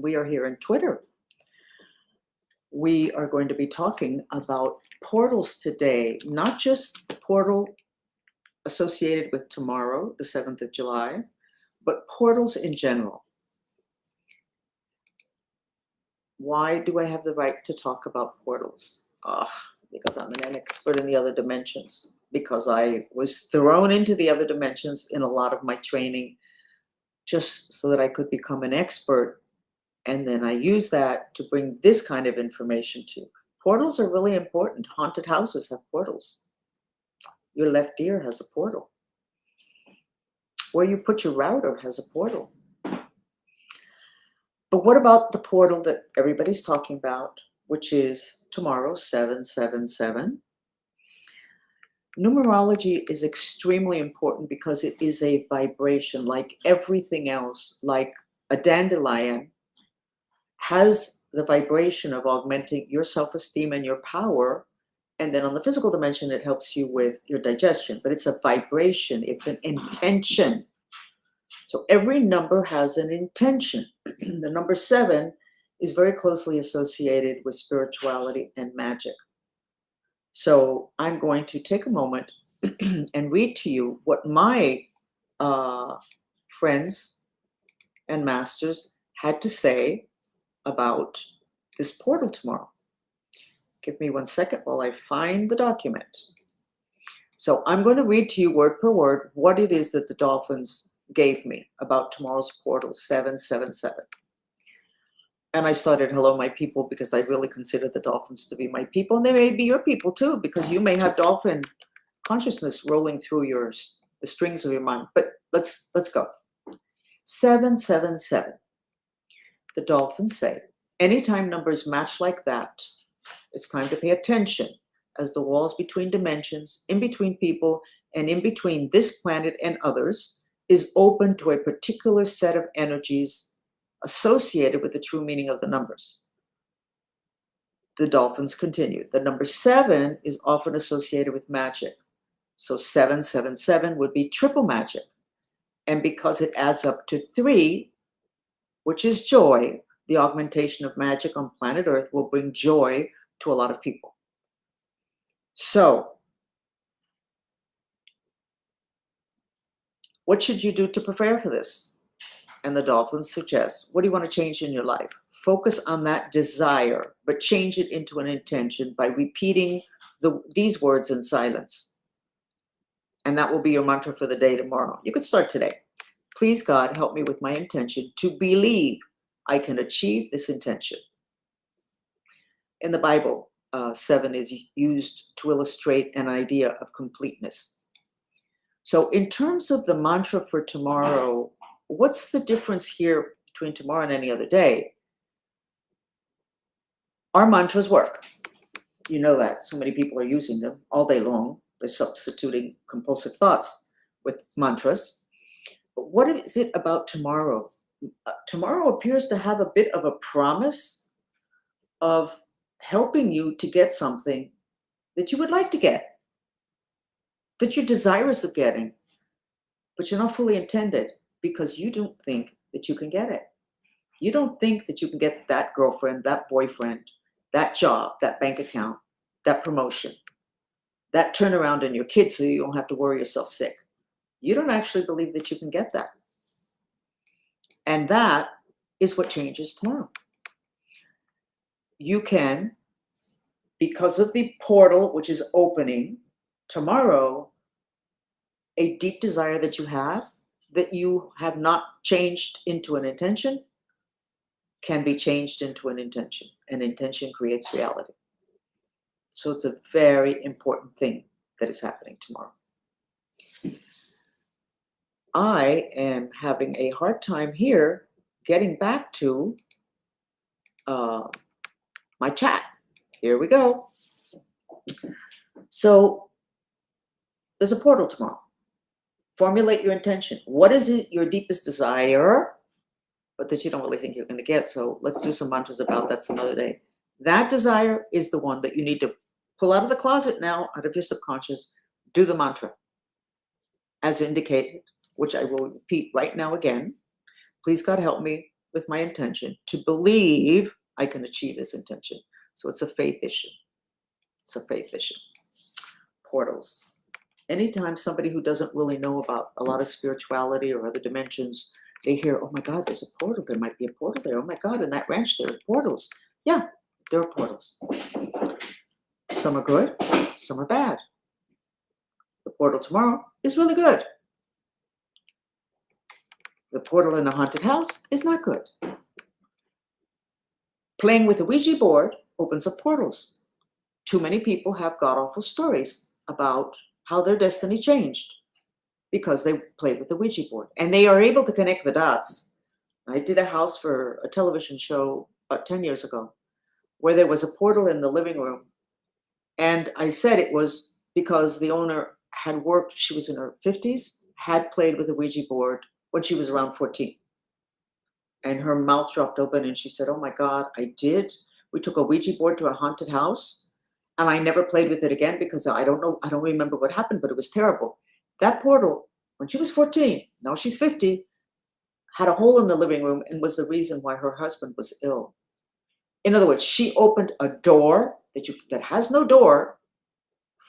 We are here in Twitter. We are going to be talking about portals today, not just the portal associated with tomorrow, the 7th of July, but portals in general. Why do I have the right to talk about portals? Because I'm an expert in the other dimensions, because I was thrown into the other dimensions in a lot of my training just so that I could become an expert. And then I use that to bring this kind of information to you. Portals are really important. Haunted houses have portals. Your left ear has a portal. Where you put your router has a portal. But what about the portal that everybody's talking about, which is tomorrow, 777? Numerology is extremely important because it is a vibration, like everything else, like a dandelion has the vibration of augmenting your self-esteem and your power. And then on the physical dimension, it helps you with your digestion, but it's a vibration, it's an intention. So every number has an intention. The number 7 is very closely associated with spirituality and magic. So I'm going to take a moment and read to you what my friends and masters had to say about this portal tomorrow. Give me 1 second while I find the document. So I'm going to read to you word per word what it is that the dolphins gave me about tomorrow's portal, 777. And I started, hello, my people, because I really consider the dolphins to be my people. And they may be your people too, because you may have dolphin consciousness rolling through the strings of your mind. But let's go. 777. The dolphins say, anytime numbers match like that, it's time to pay attention, as the walls between dimensions, in between people, and in between this planet and others is open to a particular set of energies associated with the true meaning of the numbers. The dolphins continue. The number 7 is often associated with magic. So 777 would be triple magic. And because it adds up to 3, which is joy, the augmentation of magic on planet Earth will bring joy to a lot of people. So, what should you do to prepare for this? And the dolphins suggest, what do you want to change in your life? Focus on that desire, but change it into an intention by repeating these words in silence. And that will be your mantra for the day tomorrow. You could start today. Please, God, help me with my intention to believe I can achieve this intention. In the Bible, 7 is used to illustrate an idea of completeness. So in terms of the mantra for tomorrow, what's the difference here between tomorrow and any other day? Our mantras work. You know that. So many people are using them all day long. They're substituting compulsive thoughts with mantras. But what is it about tomorrow? Tomorrow appears to have a bit of a promise of helping you to get something that you would like to get, that you're desirous of getting, but you're not fully intended because you don't think that you can get it. You don't think that you can get that girlfriend, that boyfriend, that job, that bank account, that promotion, that turnaround in your kids so you don't have to worry yourself sick. You don't actually believe that you can get that. And that is what changes tomorrow. You can, because of the portal which is opening tomorrow, a deep desire that you have not changed into an intention can be changed into an intention. An intention creates reality. So it's a very important thing that is happening tomorrow. I am having a hard time here getting back to my chat. Here we go. So there's a portal tomorrow. Formulate your intention. What is it, your deepest desire, but that you don't really think you're going to get? So let's do some mantras about that some other day. That desire is the one that you need to pull out of the closet now, out of your subconscious. Do the mantra as indicated, which I will repeat right now again. Please, God, help me with my intention to believe I can achieve this intention. So it's a faith issue. It's a faith issue. Portals. Anytime somebody who doesn't really know about a lot of spirituality or other dimensions, they hear, oh my God, there's a portal. There might be a portal there. Oh my God, in that ranch, there are portals. Yeah, there are portals. Some are good, some are bad. The portal tomorrow is really good. The portal in a haunted house is not good. Playing with a Ouija board opens up portals. Too many people have god-awful stories about how their destiny changed because they played with the Ouija board. And they are able to connect the dots. I did a house for a television show about 10 years ago where there was a portal in the living room. And I said it was because the owner had worked, she was in her 50s, had played with a Ouija board when she was around 14. And her mouth dropped open and she said, oh my God, I did. We took a Ouija board to a haunted house and I never played with it again because I don't remember what happened, but it was terrible. That portal, when she was 14, now she's 50, had a hole in the living room and was the reason why her husband was ill. In other words, she opened a door that has no door.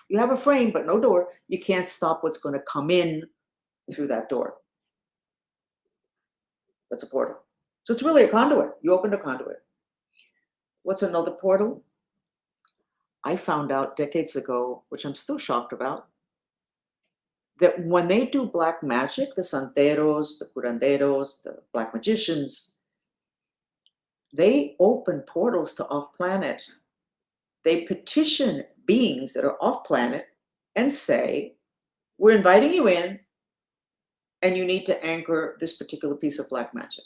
You have a frame, but no door. You can't stop what's going to come in through that door. That's a portal. So it's really a conduit. You opened a conduit. What's another portal? I found out decades ago, which I'm still shocked about, that when they do black magic, the santeros, the curanderos, the black magicians, they open portals to off-planet. They petition beings that are off-planet and say, we're inviting you in, and you need to anchor this particular piece of black magic.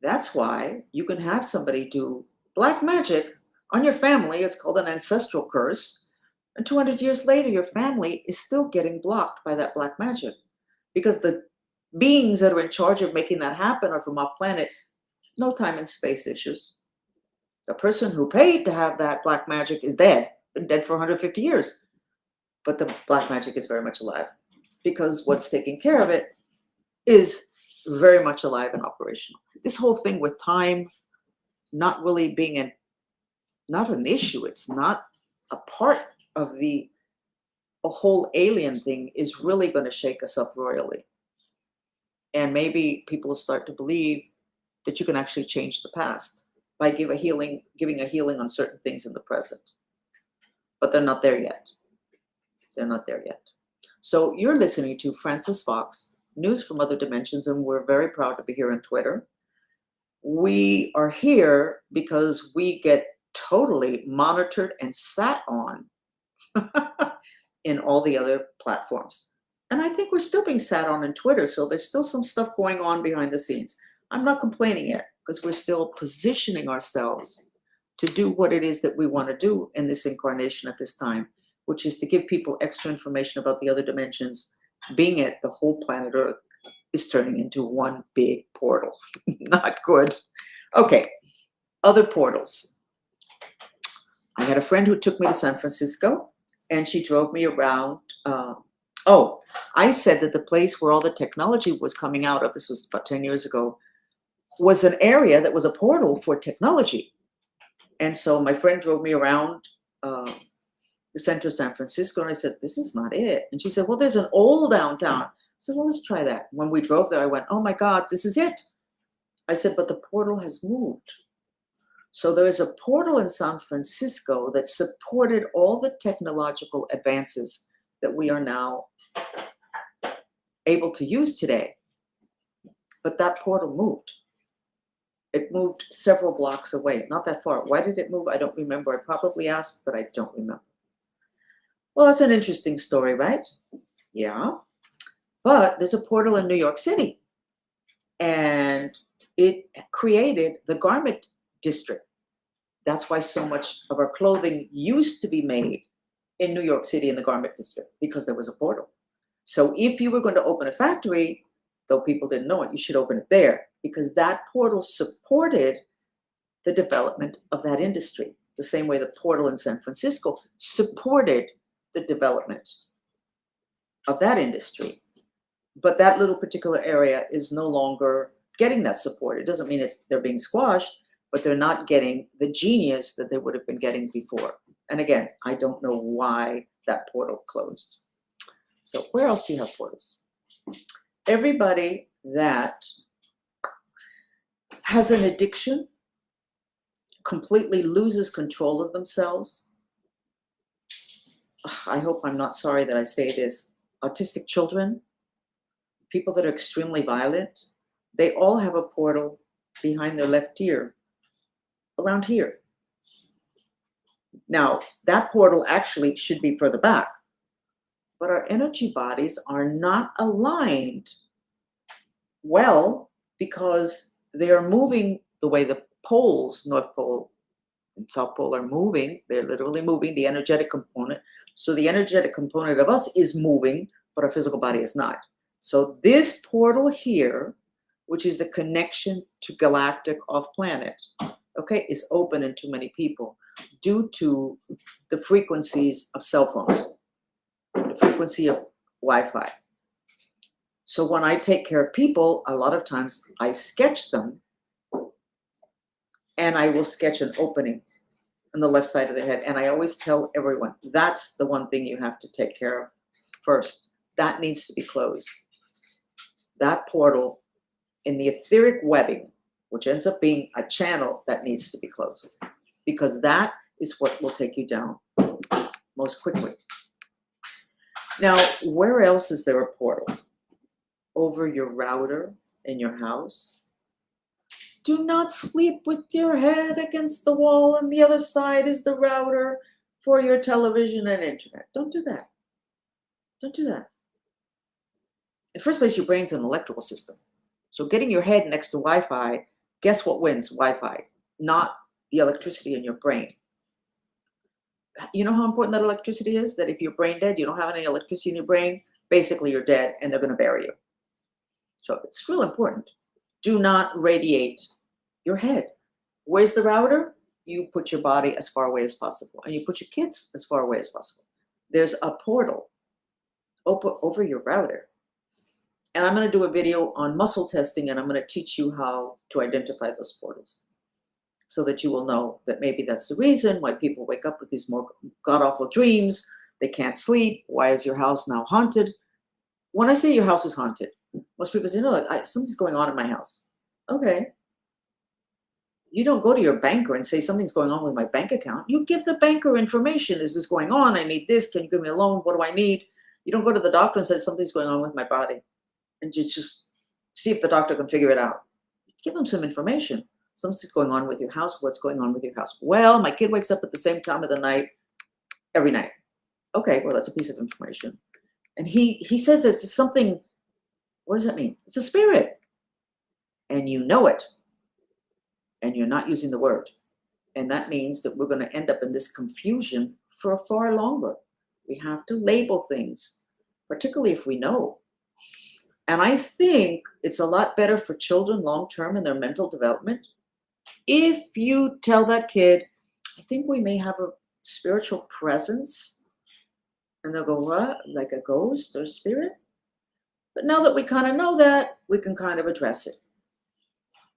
That's why you can have somebody do black magic on your family. It's called an ancestral curse. And 200 years later, your family is still getting blocked by that black magic because the beings that are in charge of making that happen are from off planet. No time and space issues. The person who paid to have that black magic is dead, been dead for 150 years. But the black magic is very much alive because what's taking care of it is very much alive and operational. This whole thing with time not really being not an issue, it's not a part of a whole alien thing, is really going to shake us up royally. And maybe people will start to believe that you can actually change the past by giving a healing on certain things in the present. But they're not there yet. They're not there yet. So you're listening to FRANCESFOX, News from Other Dimensions, and we're very proud to be here on Twitter. We are here because we get totally monitored and sat on in all the other platforms. And I think we're still being sat on in Twitter, so there's still some stuff going on behind the scenes. I'm not complaining yet because we're still positioning ourselves to do what it is that we want to do in this incarnation at this time, which is to give people extra information about the other dimensions, being it the whole planet Earth is turning into one big portal. Not good. Okay, other portals. I had a friend who took me to San Francisco, and she drove me around. I said that the place where all the technology was coming out of, this was about 10 years ago, was an area that was a portal for technology. And so my friend drove me around the center of San Francisco, and I said, this is not it. And she said, well, there's an old downtown. I said, well, let's try that. When we drove there, I went, oh my God, this is it. I said, but the portal has moved. So there is a portal in San Francisco that supported all the technological advances that we are now able to use today. But that portal moved. It moved several blocks away, not that far. Why did it move? I don't remember. I probably asked, but I don't remember. Well, that's an interesting story, right? Yeah. But there's a portal in New York City, and it created the garment district. That's why so much of our clothing used to be made in New York City in the garment district, because there was a portal. So if you were going to open a factory, though people didn't know it, you should open it there, because that portal supported the development of that industry, the same way the portal in San Francisco supported the development of that industry. but that little particular area is no longer getting that support. It doesn't mean they're being squashed, but they're not getting the genius that they would have been getting before. And again, I don't know why that portal closed. So where else do you have portals? Everybody that has an addiction completely loses control of themselves. I hope I'm not sorry that I say this. Autistic children, people that are extremely violent, they all have a portal behind their left ear, around here. Now, that portal actually should be further back, but our energy bodies are not aligned well because they are moving the way the poles, North Pole and South Pole, are moving. They're literally moving, the energetic component. So the energetic component of us is moving, but our physical body is not. So this portal here, which is a connection to galactic off-planet, okay, is open in too many people due to the frequencies of cell phones, the frequency of Wi-Fi. So when I take care of people, a lot of times I sketch them, and I will sketch an opening on the left side of the head. And I always tell everyone, that's the one thing you have to take care of first. That needs to be closed. That portal in the etheric webbing, which ends up being a channel, that needs to be closed, because that is what will take you down most quickly. Now, where else is there a portal? Over your router in your house. Do not sleep with your head against the wall and the other side is the router for your television and internet. Don't do that. Don't do that. In the first place, your brain's an electrical system. So getting your head next to Wi-Fi, guess what wins? Wi-Fi, not the electricity in your brain. You know how important that electricity is? That if you're brain dead, you don't have any electricity in your brain, basically you're dead and they're going to bury you. So it's real important. Do not radiate your head. Where's the router? You put your body as far away as possible, and you put your kids as far away as possible. There's a portal over your router. And I'm going to do a video on muscle testing, and I'm going to teach you how to identify those portals so that you will know that maybe that's the reason why people wake up with these more god-awful dreams. They can't sleep. Why is your house now haunted? When I say your house is haunted, most people say, no, something's going on in my house. Okay. You don't go to your banker and say something's going on with my bank account. You give the banker information. Is this going on? I need this. Can you give me a loan? What do I need? You don't go to the doctor and say something's going on with my body. And you just see if the doctor can figure it out. Give them some information. Something's going on with your house. What's going on with your house? Well, my kid wakes up at the same time of the night every night. Okay, well, that's a piece of information. And he says it's something. What does that mean? It's a spirit. And you know it. And you're not using the word. And that means that we're going to end up in this confusion for far longer. We have to label things, particularly if we know. And I think it's a lot better for children long-term in their mental development if you tell that kid, I think we may have a spiritual presence. And they'll go, what? Like a ghost or spirit? But now that we kind of know that, we can kind of address it.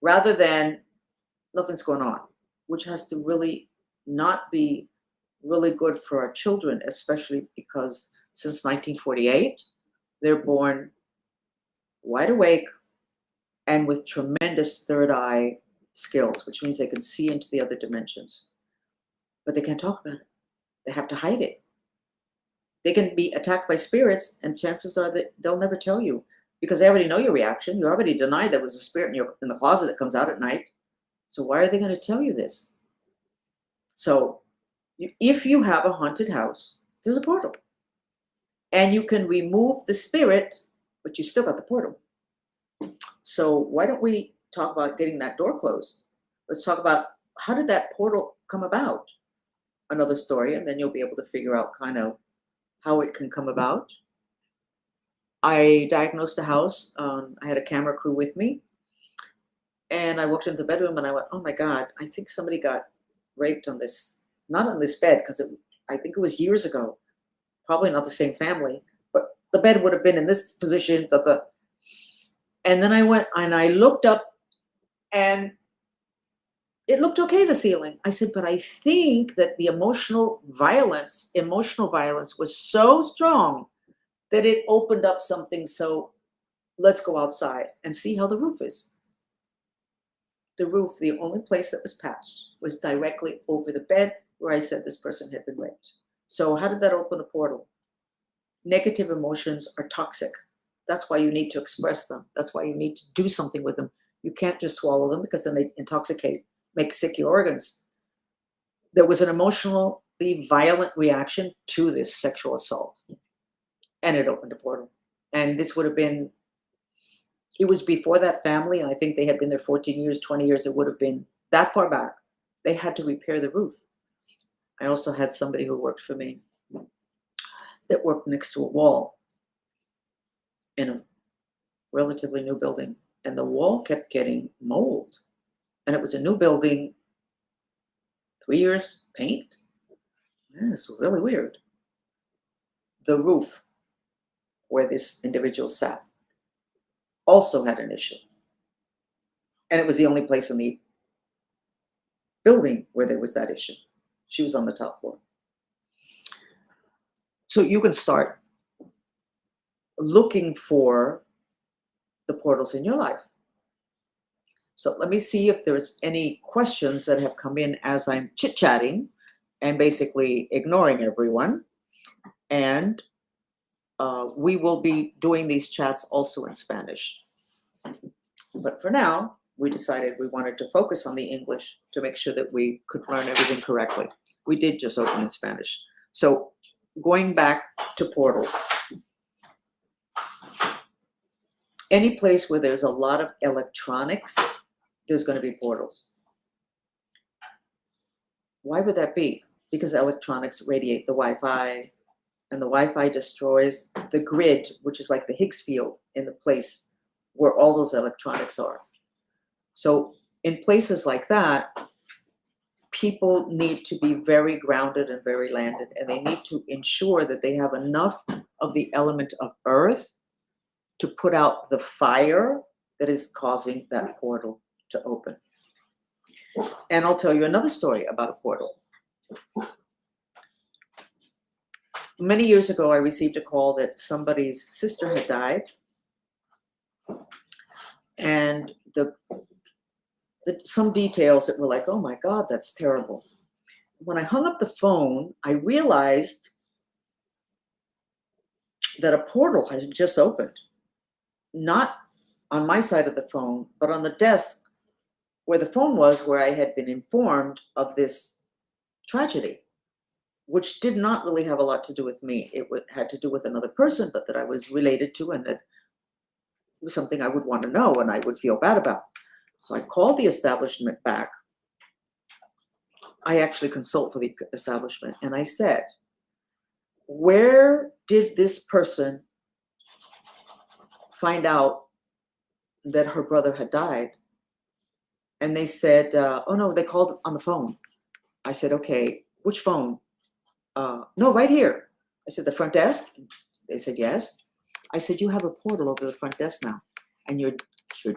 Rather than nothing's going on, which has to really not be really good for our children, especially because since 1948, they're born wide awake and with tremendous third eye skills, which means they can see into the other dimensions. But they can't talk about it. They have to hide it. They can be attacked by spirits, and chances are that they'll never tell you because they already know your reaction. You already denied there was a spirit in the closet that comes out at night. So why are they going to tell you this? So if you have a haunted house, there's a portal. And you can remove the spirit, but you still got the portal. So why don't we talk about getting that door closed? Let's talk about how did that portal come about? Another story, and then you'll be able to figure out kind of how it can come about. I diagnosed a house. I had a camera crew with me. And I walked into the bedroom and I went, oh my God, I think somebody got raped on this, not on this bed, because I think it was years ago. Probably not the same family, but the bed would have been in this position, that the And then I went and I looked up and it looked okay, the ceiling. I said, but I think that the emotional violence was so strong that it opened up something. So let's go outside and see how the roof is. The roof, the only place that was patched, was directly over the bed where I said this person had been raped. So how did that open a portal? Negative emotions are toxic. That's why you need to express them. That's why you need to do something with them. You can't just swallow them because then they intoxicate, make sick your organs. There was an emotionally violent reaction to this sexual assault, and it opened a portal. And this would have been, it was before that family, and I think they had been there 14 years, 20 years. It would have been that far back. They had to repair the roof. I also had somebody who worked for me that worked next to a wall in a relatively new building, and the wall kept getting mold. And it was a new building, 3 years paint. It's really weird. The roof where this individual sat also had an issue. And it was the only place in the building where there was that issue. She was on the top floor. So you can start looking for the portals in your life. So let me see if there's any questions that have come in as I'm chit-chatting and basically ignoring everyone. And we will be doing these chats also in Spanish. But for now, we decided we wanted to focus on the English to make sure that we could learn everything correctly. We did just open in Spanish. So going back to portals. Any place where there's a lot of electronics, there's going to be portals. Why would that be? Because electronics radiate the Wi-Fi, and the Wi-Fi destroys the grid, which is like the Higgs field in the place where all those electronics are. So in places like that, people need to be very grounded and very landed, and they need to ensure that they have enough of the element of earth to put out the fire that is causing that portal to open. And I'll tell you another story about a portal. Many years ago, I received a call that somebody's sister had died, and some details that were like, oh my God, that's terrible. When I hung up the phone, I realized that a portal had just opened, not on my side of the phone, but on the desk where the phone was, where I had been informed of this tragedy, which did not really have a lot to do with me. It had to do with another person, but that I was related to, and that it was something I would want to know and I would feel bad about. So I called the establishment back. I actually consult for the establishment, and I said, where did this person find out that her brother had died? And they said, oh no, they called on the phone. I said, okay, which phone? No, right here. I said, the front desk? They said, yes. I said, you have a portal over the front desk now, and your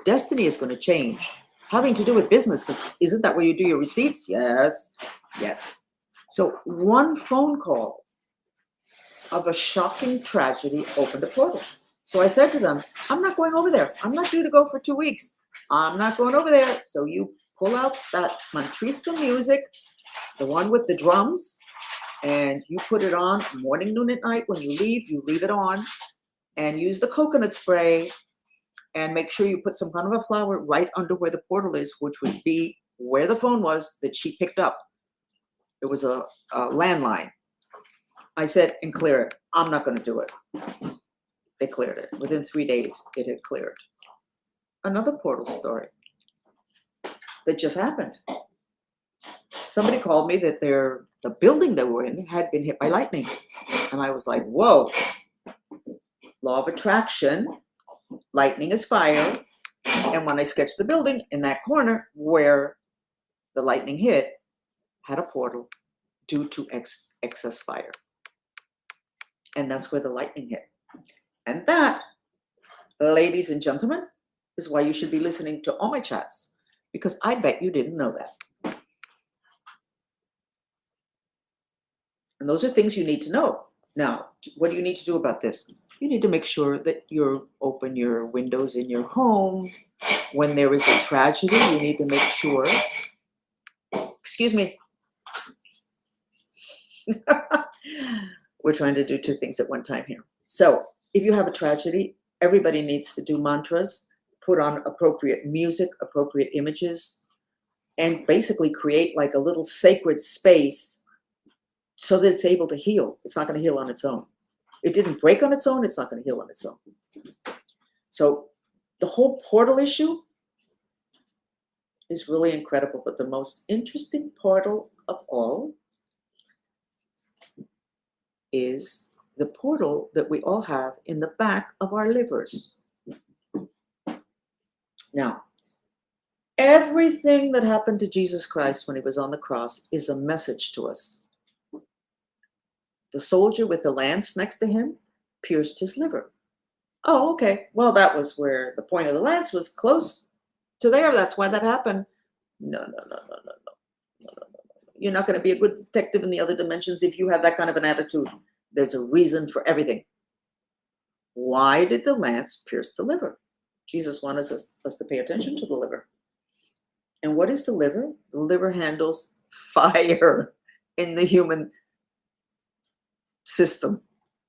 destiny is going to change. Having to do with business, because isn't that where you do your receipts? Yes, yes. So one phone call of a shocking tragedy opened a portal. So I said to them, I'm not going over there. I'm not due to go for 2 weeks. I'm not going over there. So you pull out that Mantrist music, the one with the drums, and you put it on morning, noon, at night. When you leave it on, and use the coconut spray, and make sure you put some kind of a flower right under where the portal is, which would be where the phone was that she picked up. It was a landline. I said, and clear it. I'm not going to do it. They cleared it. Within 3 days, it had cleared. Another portal story that just happened. Somebody called me that the building they were in had been hit by lightning. And I was like, whoa, law of attraction, lightning is fire. And when I sketched the building, in that corner where the lightning hit, had a portal due to excess fire. And that's where the lightning hit. And that, ladies and gentlemen, is why you should be listening to all my chats, because I bet you didn't know that. And those are things you need to know. Now, what do you need to do about this? You need to make sure that you open your windows in your home. When there is a tragedy, you need to make sure, excuse me, we're trying to do two things at one time here. So if you have a tragedy, everybody needs to do mantras, put on appropriate music, appropriate images, and basically create like a little sacred space so that it's able to heal. It's not going to heal on its own. It didn't break on its own. It's not going to heal on its own. So the whole portal issue is really incredible. But the most interesting portal of all is the portal that we all have in the back of our livers. Now, everything that happened to Jesus Christ when he was on the cross is a message to us. The soldier with the lance next to him pierced his liver. Oh, okay. Well, that was where the point of the lance was close to there. That's why that happened. No. You're not going to be a good detective in the other dimensions if you have that kind of an attitude. There's a reason for everything. Why did the lance pierce the liver? Jesus wanted us to pay attention to the liver. And what is the liver? The liver handles fire in the human system,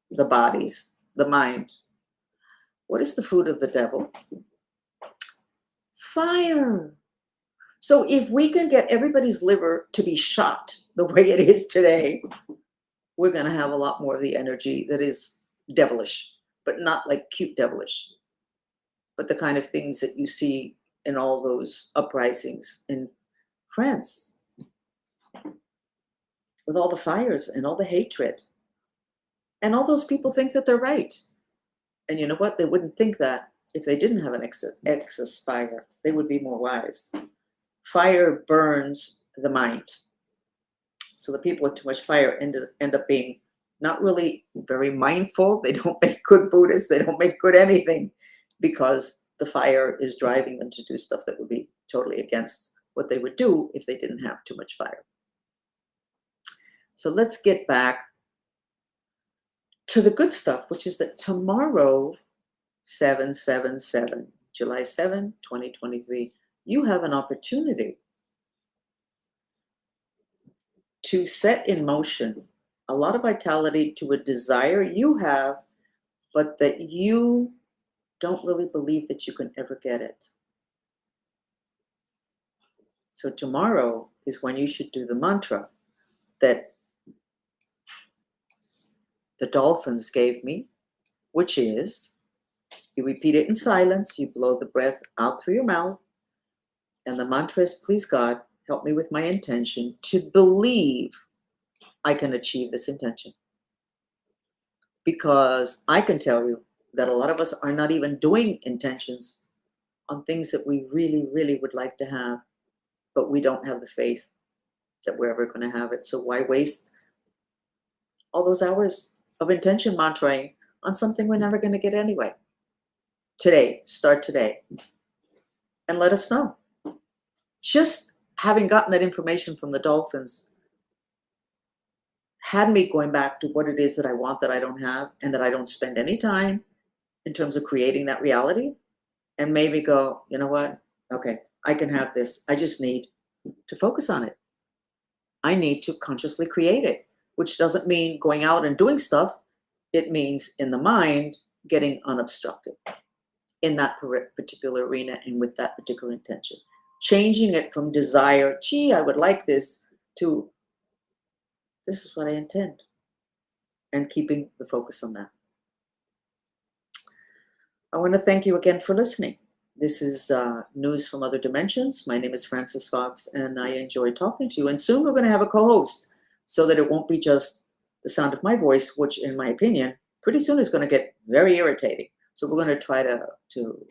the bodies, the mind. What is the food of the devil? Fire. So if we can get everybody's liver to be shot the way it is today, we're going to have a lot more of the energy that is devilish, but not like cute devilish, but the kind of things that you see in all those uprisings in France, with all the fires and all the hatred. And all those people think that they're right. And you know what? They wouldn't think that if they didn't have an excess fire. They would be more wise. Fire burns the mind. So the people with too much fire end up being not really very mindful. They don't make good Buddhists. They don't make good anything, because the fire is driving them to do stuff that would be totally against what they would do if they didn't have too much fire. So let's get back to the good stuff, which is that tomorrow, 7/7/7, July 7, 2023, you have an opportunity to set in motion a lot of vitality to a desire you have, but that you don't really believe that you can ever get it. So tomorrow is when you should do the mantra that the dolphins gave me, which is, you repeat it in silence, you blow the breath out through your mouth, and the mantra is, please God, help me with my intention to believe I can achieve this intention. Because I can tell you that a lot of us are not even doing intentions on things that we really, really would like to have, but we don't have the faith that we're ever going to have it. So why waste all those hours of intention mantraing on something we're never going to get anyway? Today, start today, and let us know. Just having gotten that information from the dolphins had me going back to what it is that I want that I don't have, and that I don't spend any time in terms of creating that reality, and made me go, you know what? Okay, I can have this. I just need to focus on it. I need to consciously create it, which doesn't mean going out and doing stuff. It means in the mind, getting unobstructed in that particular arena and with that particular intention. Changing it from desire, gee, I would like this, to this is what I intend, and keeping the focus on that. I want to thank you again for listening. This is News from Other Dimensions. My name is FRANCESFOX, and I enjoy talking to you. And soon we're going to have a co-host, so that it won't be just the sound of my voice, which, in my opinion, pretty soon is going to get very irritating. So we're going to try to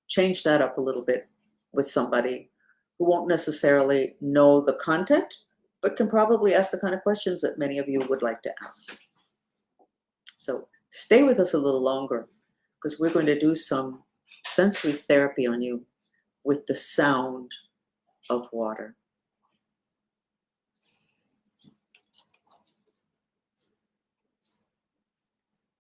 change that up a little bit with somebody who won't necessarily know the content, but can probably ask the kind of questions that many of you would like to ask. So stay with us a little longer, because we're going to do some sensory therapy on you with the sound of water.